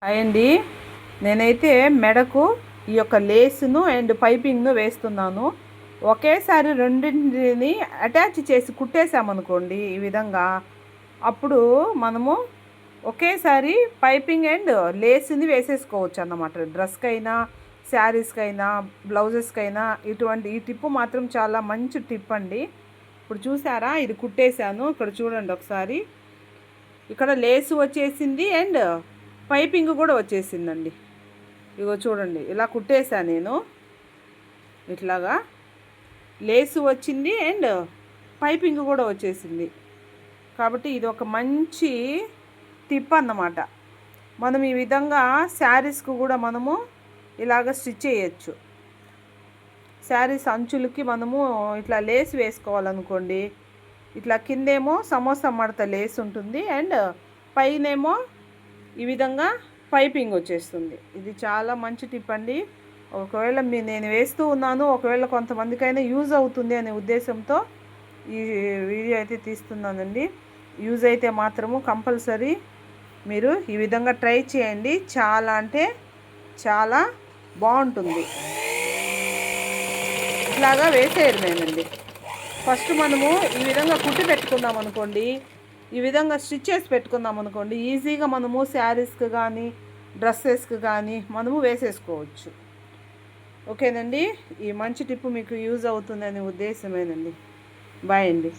Hi అండి. నేనైతే మెడకు ఈ యొక్క లేసును అండ్ పైపింగ్ను వేస్తున్నాను. ఒకేసారి రెండింటిని అటాచ్ చేసి కుట్టేసామనుకోండి ఈ విధంగా, అప్పుడు మనము ఒకేసారి పైపింగ్ అండ్ లేస్ని వేసేసుకోవచ్చు అన్నమాట. డ్రెస్కైనా, శారీస్కైనా, బ్లౌజెస్కైనా ఈ టిప్పు మాత్రం చాలా మంచి టిప్ అండి. ఇప్పుడు చూసారా, ఇది కుట్టేశాను. ఇక్కడ చూడండి ఒకసారి, ఇక్కడ లేసు వచ్చేసింది అండ్ పైపింగ్ కూడా వచ్చేసిందండి. ఇగో చూడండి, ఇలా కుట్టేశాను నేను. ఇట్లాగా లేసు వచ్చింది అండ్ పైపింగ్ కూడా వచ్చేసింది. కాబట్టి ఇది ఒక మంచి టిప్ అన్నమాట. మనం ఈ విధంగా శారీస్కు కూడా మనము ఇలాగ స్టిచ్ చేయొచ్చు. శారీస్ అంచులకి మనము ఇట్లా లేస్ వేసుకోవాలనుకోండి, ఇట్లా కిందేమో సమోసా మడత లేస్ ఉంటుంది అండ్ పైనేమో ఈ విధంగా పైపింగ్ వచ్చేస్తుంది. ఇది చాలా మంచి టిప్ అండి. ఒకవేళ నేను వేస్తూ ఉన్నాను, ఒకవేళ కొంతమందికైనా యూజ్ అవుతుంది అనే ఉద్దేశంతో ఈ వీడియో అయితే తీస్తున్నానండి. యూజ్ అయితే మాత్రము కంపల్సరీ మీరు ఈ విధంగా ట్రై చేయండి. చాలా అంటే చాలా బాగుంటుంది. ఇట్లాగా వేసేయడమేనండి. ఫస్ట్ మనము ఈ విధంగా కుట్టి పెట్టుకున్నాం అనుకోండి, ఈ విధంగా స్టిచ్ చేసి పెట్టుకున్నాం అనుకోండి, ఈజీగా మనము శారీస్కి కానీ డ్రెస్సెస్కి కానీ మనము వేసేసుకోవచ్చు. ఓకేనండి, ఈ మంచి టిప్పు మీకు యూజ్ అవుతుందనే ఉద్దేశమేనండి. బాయ్ అండి.